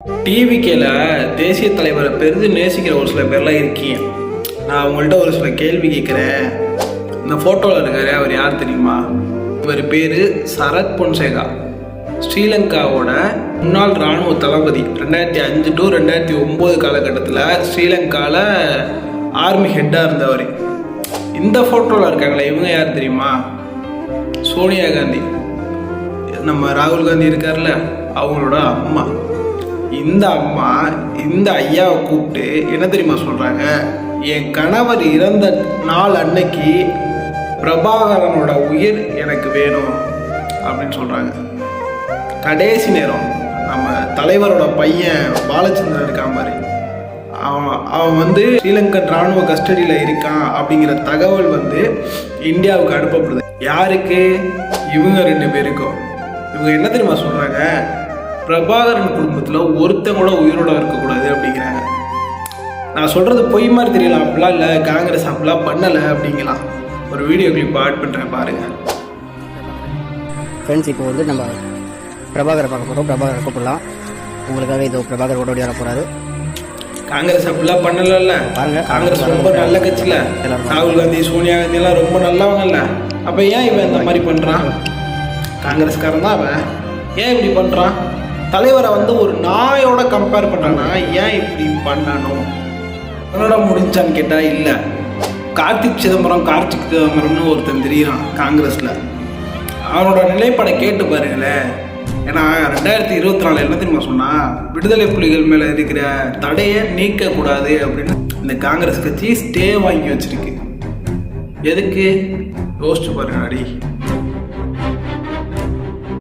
டிவிகேல தேசிய தலைவரை பெரிது நேசிக்கிற ஒரு சில பேர்லாம் இருக்கீங்க. நான் அவங்கள்ட்ட ஒரு சில கேள்வி கேட்குறேன். இந்த ஃபோட்டோவில் இருக்காரு, அவர் யார் தெரியுமா? இவர் பேர் சரத் பொன்சேகா. ஸ்ரீலங்காவோட முன்னாள் இராணுவ தளபதி. 2005 to 2009 காலகட்டத்தில் ஸ்ரீலங்காவில் ஆர்மி ஹெட்டாக இருந்தவர். இந்த ஃபோட்டோவில் இருக்காங்களே, இவங்க யார் தெரியுமா? சோனியா காந்தி, நம்ம ராகுல் காந்தி இருக்கார்ல, அவங்களோட அம்மா. இந்த அம்மா இந்த ஐயாவை கூப்பிட்டு என்ன தெரியுமா சொல்கிறாங்க? என் கணவர் இறந்த நாள் அன்னைக்கு பிரபாகரனோட உயிர் எனக்கு வேணும் அப்படின்னு சொல்கிறாங்க. கடைசி நேரம் நம்ம தலைவரோட பையன் பாலச்சந்திரன் இருக்கான் பாரு, அவன் ஸ்ரீலங்கன் இராணுவ கஸ்டடியில் இருக்கான் அப்படிங்கிற தகவல் இந்தியாவுக்கு அனுப்பப்படுது. யாருக்கு? இவங்க 2 பேருக்கும். இவங்க என்ன தெரியுமா சொல்கிறாங்க? பிரபாகரன் குடும்பத்தில் ஒருத்தன் கூட உயிரோட இருக்கக்கூடாது அப்படிங்கிறாங்க. நான் சொல்கிறது பொய் மாதிரி தெரியலாம், அப்படிலாம் இல்லை, காங்கிரஸ் அப்படிலாம் பண்ணலை அப்படிங்கலாம். ஒரு வீடியோ கிளிப் ஆட் பண்ணுறேன் பாருங்கள் ஃப்ரெண்ட்ஸ். இப்போ நம்ம பிரபாகரை பார்க்க போகிறோம். பிரபாகரை கூப்பிடலாம். உங்களுக்காக இதோ பிரபாகர் ஓடோடி வர போகிறாரு. காங்கிரஸ் அப்படிலாம் பண்ணல பாருங்க. காங்கிரஸ் ரொம்ப நல்ல கட்சியில், ராகுல் காந்தி சோனியா காந்தி எல்லாம் ரொம்ப நல்லவங்கல்ல. அப்போ ஏன் இவன் இந்த மாதிரி பண்ணுறான்? காங்கிரஸ்காரன் தான் அவன். ஏன் இப்படி பண்ணுறான்? தலைவரை ஒரு நாயோட கம்பேர் பண்ணுறான்னா ஏன் இப்படி பண்ணணும்? அவனோட முடிஞ்சான்னு கேட்டால் இல்லை. கார்த்திக் சிதம்பரம்னு ஒருத்தன் தெரியுறான் காங்கிரஸில். அவனோட நிலைப்பாடை கேட்டு பாருங்களேன். ஏன்னா 2024 என்ன தெரியுமா சொன்னால், விடுதலை புலிகள் மேலே இருக்கிற தடையை நீக்கக்கூடாது அப்படின்னு இந்த காங்கிரஸ் கட்சி ஸ்டே வாங்கி வச்சிருக்கு. எதுக்கு யோசிச்சு பாருங்க அடி.